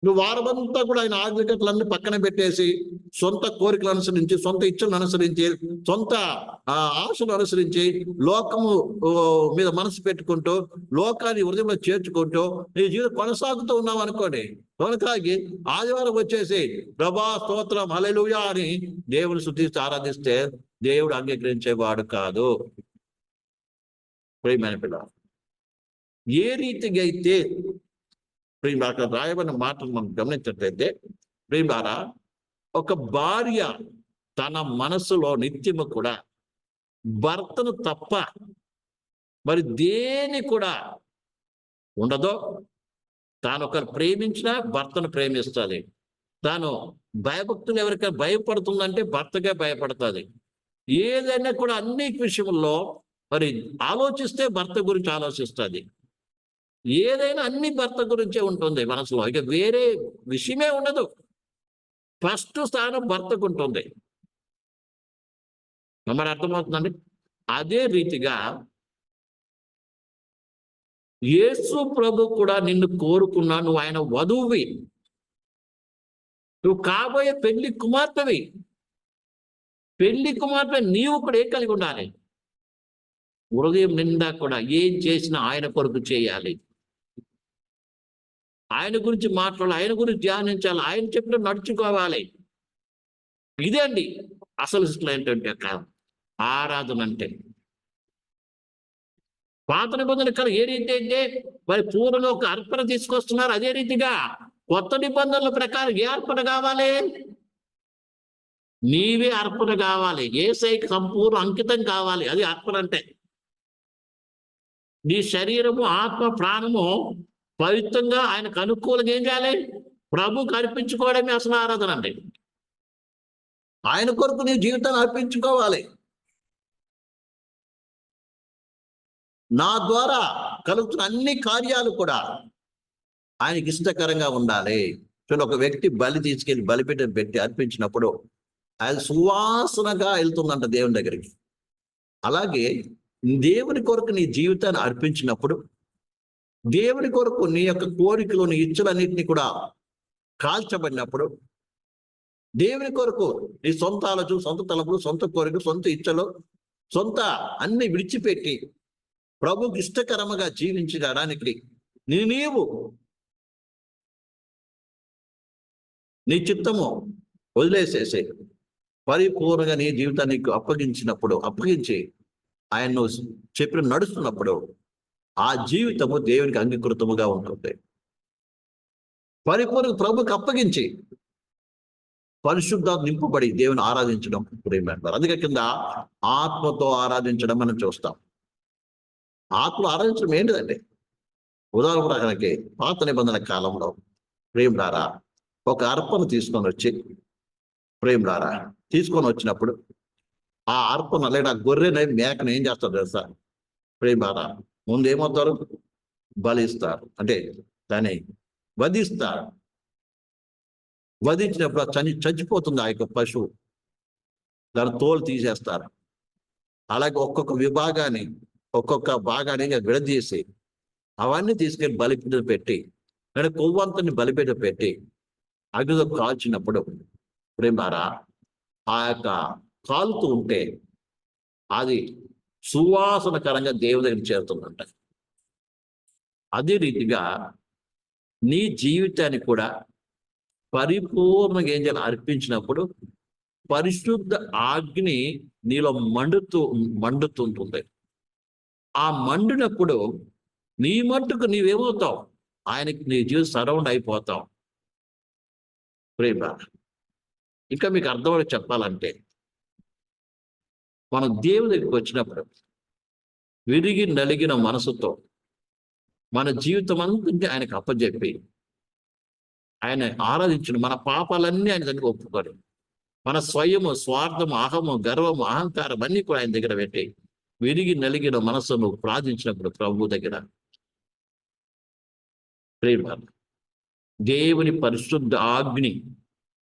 నువ్వు వారమంతా కూడా ఆయన ఆజ్ఞలన్నీ పక్కన పెట్టేసి సొంత కోరికలు అనుసరించి, సొంత ఇచ్చలను అనుసరించి, సొంత ఆశలు అనుసరించి, లోకము మీద మనసు పెట్టుకుంటూ, లోకాన్ని హృదయంలో చేర్చుకుంటూ నీ జీవితం కొనసాగుతూ ఉన్నావు అనుకోండి. కొనసాగి ఆదివారం వచ్చేసి ప్రభా స్తోత్రం హల్లెలూయా అని దేవుని స్తుతిస్తూ ఆరాధిస్తే దేవుడు అంగీకరించేవాడు కాదు. ప్రియమైన పిల్లలు, ఏ రీతిగా అయితే అక్కడ రాయబడిన మాటలు మనం గమనించినట్లయితే, ప్రియులారా, ఒక భార్య తన మనసులో నిత్యము కూడా భర్తను తప్ప మరి దేని కూడా ఉండదో. తాను ఒకరు ప్రేమించినా భర్తను ప్రేమిస్తుంది. తాను భయభక్తులు ఎవరికైనా భయపడుతుందంటే భర్తగా భయపడుతుంది. ఏదైనా కూడా అన్ని విషయంలో మరి ఆలోచిస్తే భర్త గురించి ఆలోచిస్తుంది. ఏదైనా అన్ని భర్త గురించే ఉంటుంది మనసులో, ఇక వేరే విషయమే ఉండదు. ఫస్ట్ స్థానం భర్తకు ఉంటుంది. మరి అర్థమవుతుందండి. అదే రీతిగా యేసు ప్రభు కూడా నిన్ను కోరుకున్నా. నువ్వు ఆయన వధువువి, నువ్వు కాబోయే పెళ్లి కుమార్తెవి. పెళ్లి కుమార్తె నీవు కూడా ఏం కలిగి ఉండాలి? హృదయం నిండా కూడా ఏం చేసినా ఆయన కొరకు చేయాలి, ఆయన గురించి మాట్లాడాలి, ఆయన గురించి ధ్యానించాలి, ఆయన చెప్పిన నడుచుకోవాలి. ఇదే అండి అసలు ఏంటంటే ఆరాధన అంటే. పాత నిబంధన కాలం ఏ రీతి అయితే మరి పూర్వలో ఒక అర్పణ తీసుకొస్తున్నారు, అదే రీతిగా కొత్త నిబంధనల ప్రకారం ఏ అర్పణ కావాలి? నీవే అర్పణ కావాలి, యేసయ్యకి సంపూర్ణ అంకితం కావాలి. అది అర్పణ అంటే. నీ శరీరము, ఆత్మ, ప్రాణము పవిత్రంగా ఆయనకు అనుకూలంగా ఏం చేయాలి? ప్రభుకు అర్పించుకోవడమే అసలు ఆరాధన అండి. ఆయన కొరకు నీ జీవితాన్ని అర్పించుకోవాలి. నా ద్వారా కలుగుతున్న అన్ని కార్యాలు కూడా ఆయనకి ఇష్టకరంగా ఉండాలి. చూడండి, ఒక వ్యక్తి బలి తీసుకెళ్ళి బలిపీఠం పెట్టి అర్పించినప్పుడు అది సువాసనగా వెళ్తుందంట దేవుని దగ్గరికి. అలాగే దేవుని కొరకు నీ జీవితాన్ని అర్పించినప్పుడు, దేవుని కొరకు నీ యొక్క కోరికలు, నీ ఇచ్చలన్నింటినీ కూడా కాల్చబడినప్పుడు, దేవుని కొరకు నీ సొంత ఆలోచన, సొంత తలపులు, సొంత కోరికలు, సొంత ఇచ్చలు, సొంత అన్ని విడిచిపెట్టి ప్రభుకి ఇష్టకరముగా జీవించడానికి నీవు నీ చిత్తము వదిలేసేసి పరిపూర్ణంగా నీ జీవితాన్ని అప్పగించి ఆయన్ను చెప్పిన నడుస్తున్నప్పుడు ఆ జీవితము దేవునికి అంగీకృతముగా ఉంటుంది. పరిపూర్ణ ప్రభుకి అప్పగించి పరిశుద్ధ నింపబడి దేవుని ఆరాధించడం ప్రేమంటారు. అందుకే కింద ఆత్మతో ఆరాధించడం మనం చూస్తాం. ఆత్మలో ఆరాధించడం ఏంటిదండి? ఉదాహరణకి పాత నిబంధన కాలంలో ప్రేమలారా ఒక అర్పణ తీసుకొని వచ్చినప్పుడు ఆ అర్పణ లేదా గొర్రెని, మేకను ఏం చేస్తారు తెలుసా? ప్రేమలారా ముందు ఏమవుతారు? బలిస్తారు, అంటే దాన్ని వధిస్తారు. వధించినప్పుడు చచ్చిపోతుంది ఆ యొక్క పశువు, దాని తోలు తీసేస్తారు. అలాగే ఒక్కొక్క భాగాన్ని విడదీసి అవన్నీ తీసుకెళ్ళి బలిపీఠ పెట్టి, లేదా కొవ్వంతని బలిపీఠ పెట్టి అగ్నితో కాల్చినప్పుడు ప్రేమారా ఆ యొక్క కాలుతూ ఉంటే అది సువాసనకరంగా దేవుని దగ్గర చేరుతుందంట. అదే రీతిగా నీ జీవితాన్ని కూడా పరిపూర్ణంగా ఏం చేయాలి? అర్పించినప్పుడు పరిశుద్ధ అగ్ని నీలో మండుతుంటుంది. ఆ మండినప్పుడు నీ మట్టుకు నీవేమవుతావు? ఆయనకి నీ జీవితం సరౌండ్ అయిపోతావు. ప్రేమ ఇంకా మీకు అర్థమని చెప్పాలంటే, మనం దేవుని దగ్గరికి వచ్చినప్పుడు విరిగి నలిగిన మనసుతో మన జీవితం అంతా ఆయనకు అప్పచెప్పి ఆయన ఆరాధించిన మన పాపాలన్నీ ఆయన దగ్గర ఒప్పుకొని, మన స్వయము, స్వార్థము, అహము, గర్వము, అహంకారం అన్నీ కూడా ఆయన దగ్గర పెట్టి విరిగి నలిగిన మనసును ప్రార్థించినప్పుడు ప్రభు దగ్గర ప్రేమ దేవుని పరిశుద్ధ అగ్ని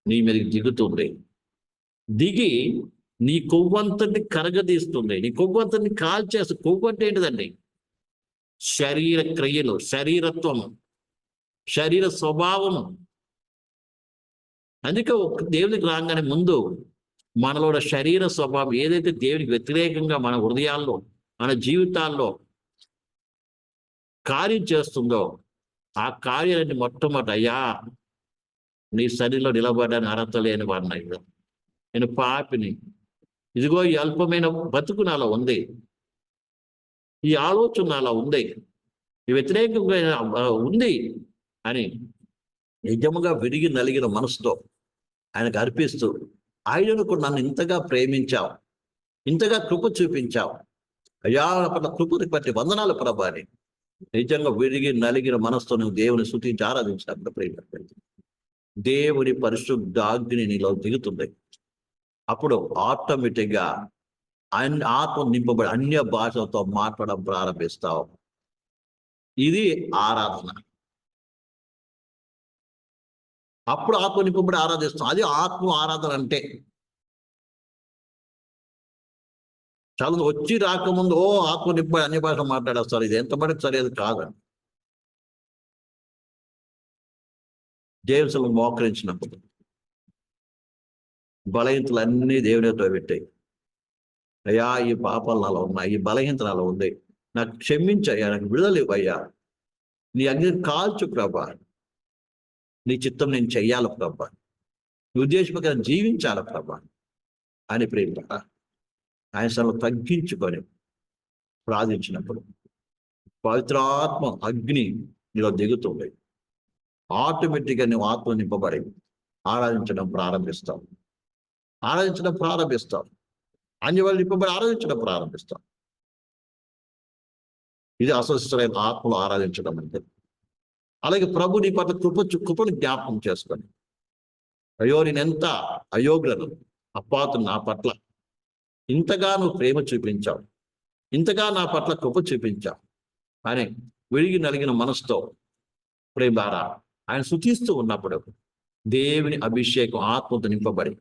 నీ మీదకి దిగుతుంది. దిగి నీ కొవ్వంతని కరగదీస్తుంది, నీ కొవ్వంతని కాల్చేస్తుంది. కొవ్వు అంటే ఏంటిదండి? శరీర క్రియలు, శరీరత్వము, శరీర స్వభావము, అందుకే దేవునికి రాగానే ముందు మనలో ఉన్న శరీర స్వభావం ఏదైతే దేవునికి వ్యతిరేకంగా మన హృదయాల్లో మన జీవితాల్లో కార్యం చేస్తుందో ఆ కార్యాలన్నీ మొట్టమొదట అయ్యా నీ సన్నిధిలో నిలబడడానికి అర్హత లేని వాడిని అయ్యా, నేను పాపిని, ఇదిగో ఈ అల్పమైన బతుకు నాలో ఉంది, ఈ ఆలోచన నాలో ఉంది, ఈ వ్యతిరేకంగా ఉంది అని నిజముగా విరిగి నలిగిన మనసుతో ఆయనకు అర్పిస్తూ, ఆయనను కూడా నన్ను ఇంతగా ప్రేమించావు, ఇంతగా కృప చూపించావు అయ్యా, పట్ల కృపని బట్టి వందనాలు ప్రభా అని నిజంగా విరిగి నలిగిన మనసుతో నువ్వు దేవుని స్తుతించి ఆరాధించినప్పుడు ప్రేమ దేవుని పరిశుద్ధ అగ్ని నీలో దిగుతుంది. అప్పుడు ఆటోమేటిక్గా ఆత్మ నింపబడి అన్య భాషలతో మాట్లాడడం ప్రారంభిస్తావు. ఇది ఆరాధన. అప్పుడు ఆత్మ నింపబడి ఆరాధిస్తాం. అది ఆత్మ ఆరాధన అంటే. చాలా వచ్చి రాకముందు ఆత్మ నింపబడి అన్య భాష మాట్లాడేస్తారు. ఇది ఎంతమందికి సరైనది కాదండి. జేమ్స్ను మోకరించినప్పుడు బలహీనతలన్నీ దేవునితో పెట్టాయి. అయ్యా ఈ పాపాలు నాలో ఉన్నాయి, ఈ బలహీనత నాలో ఉంది, నాకు క్షమించయ్యా, నాకు విడుదల ఇవ్వయ్యా, నీ అగ్ని కాల్చు ప్రభా, నీ చిత్తం నేను చెయ్యాలి ప్రభా, నీ ఉద్దేశంగా జీవించాలి ప్రభా అని ప్రేమ ఆయన సభలో తగ్గించుకొని ప్రార్థించినప్పుడు పవిత్రాత్మ అగ్ని నీలో దిగుతుంది. ఆటోమేటిక్గా నువ్వు ఆత్మ నింపబడి ఆరాధించడం ప్రారంభిస్తావు. అన్ని వాళ్ళు నింపబడి ఆరాధించడం ప్రారంభిస్తాం. ఇది అసలు ఆత్మలో ఆరాధించడం అంటే. అలాగే ప్రభు నీ పట్ల కృపను జ్ఞాపకం చేసుకొని, అయ్యో నేను ఎంత అయోగ్యులను, అపాతులు నా పట్ల ఇంతగా నువ్వు ప్రేమ చూపించావు, ఇంతగా నా పట్ల కృప చూపించావు అని విరిగి నలిగిన మనసుతో ప్రేమారా ఆయన స్తుతిస్తూ ఉన్నప్పుడు దేవుని అభిషేకం ఆత్మతో నింపబడి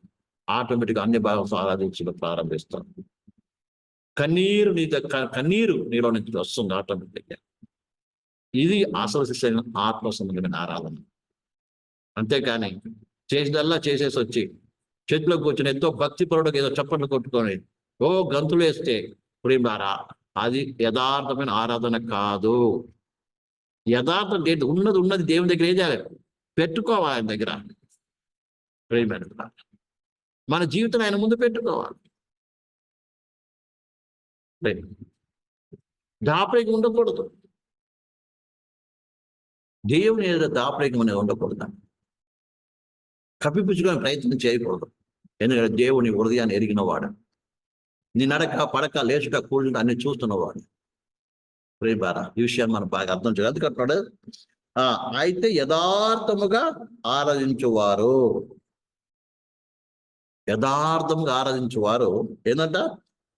ఆటోమేటిక్గా అన్ని భాగంతో ఆరాధించడం ప్రారంభిస్తాం. కన్నీరు నీలో నుంచి వస్తుంది ఆటోమేటిక్గా. ఇది అసలు శిక్షణ ఆత్మ సంబంధమైన ఆరాధన. అంతేకాని చేసేదల్లా చేసేసి వచ్చి చేతిలో కూర్చొని ఎంతో భక్తి పరుడుగా ఏదో చప్పట్లు కొట్టుకొని గంతులు వేస్తే ప్రేమారా అది యథార్థమైన ఆరాధన కాదు. యథార్థం ఉన్నది దేవుని దగ్గర ఏం చేయాలి, పెట్టుకోవాలి ఆయన దగ్గర. ప్రేమ మన జీవితం ఆయన ముందు పెట్టుకోవాలి. దాపరికం ఉండకూడదు. దేవుని ఏదో దాపరికం అనేది ఉండకూడదు. కప్పిపుచ్చుకునే ప్రయత్నం చేయకూడదు. ఎందుకంటే దేవుని హృదయాన్ని ఎరిగినవాడు, నీ నడక పడక లేచుక కూర్చుంట అన్ని చూస్తున్నవాడు. ప్రేమారా ఈ విషయాన్ని మనం బాగా అర్థం చేయాలి. అందుకంటున్నాడు అయితే యథార్థముగా ఆరాధించువారు, యథార్థముగా ఆరాధించువారు ఏంటంట,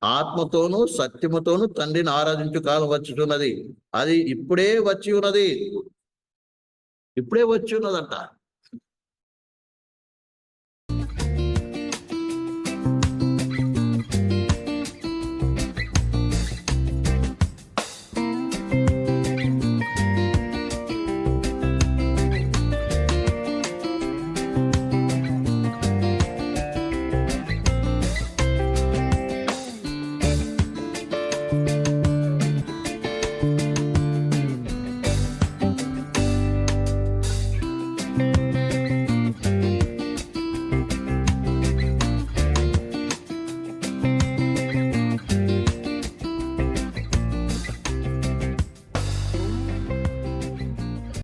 ఆత్మతోనూ సత్యముతోనూ తండ్రిని ఆరాధించు కాలం వచ్చుతున్నది, అది ఇప్పుడే వచ్చి ఉన్నదంట.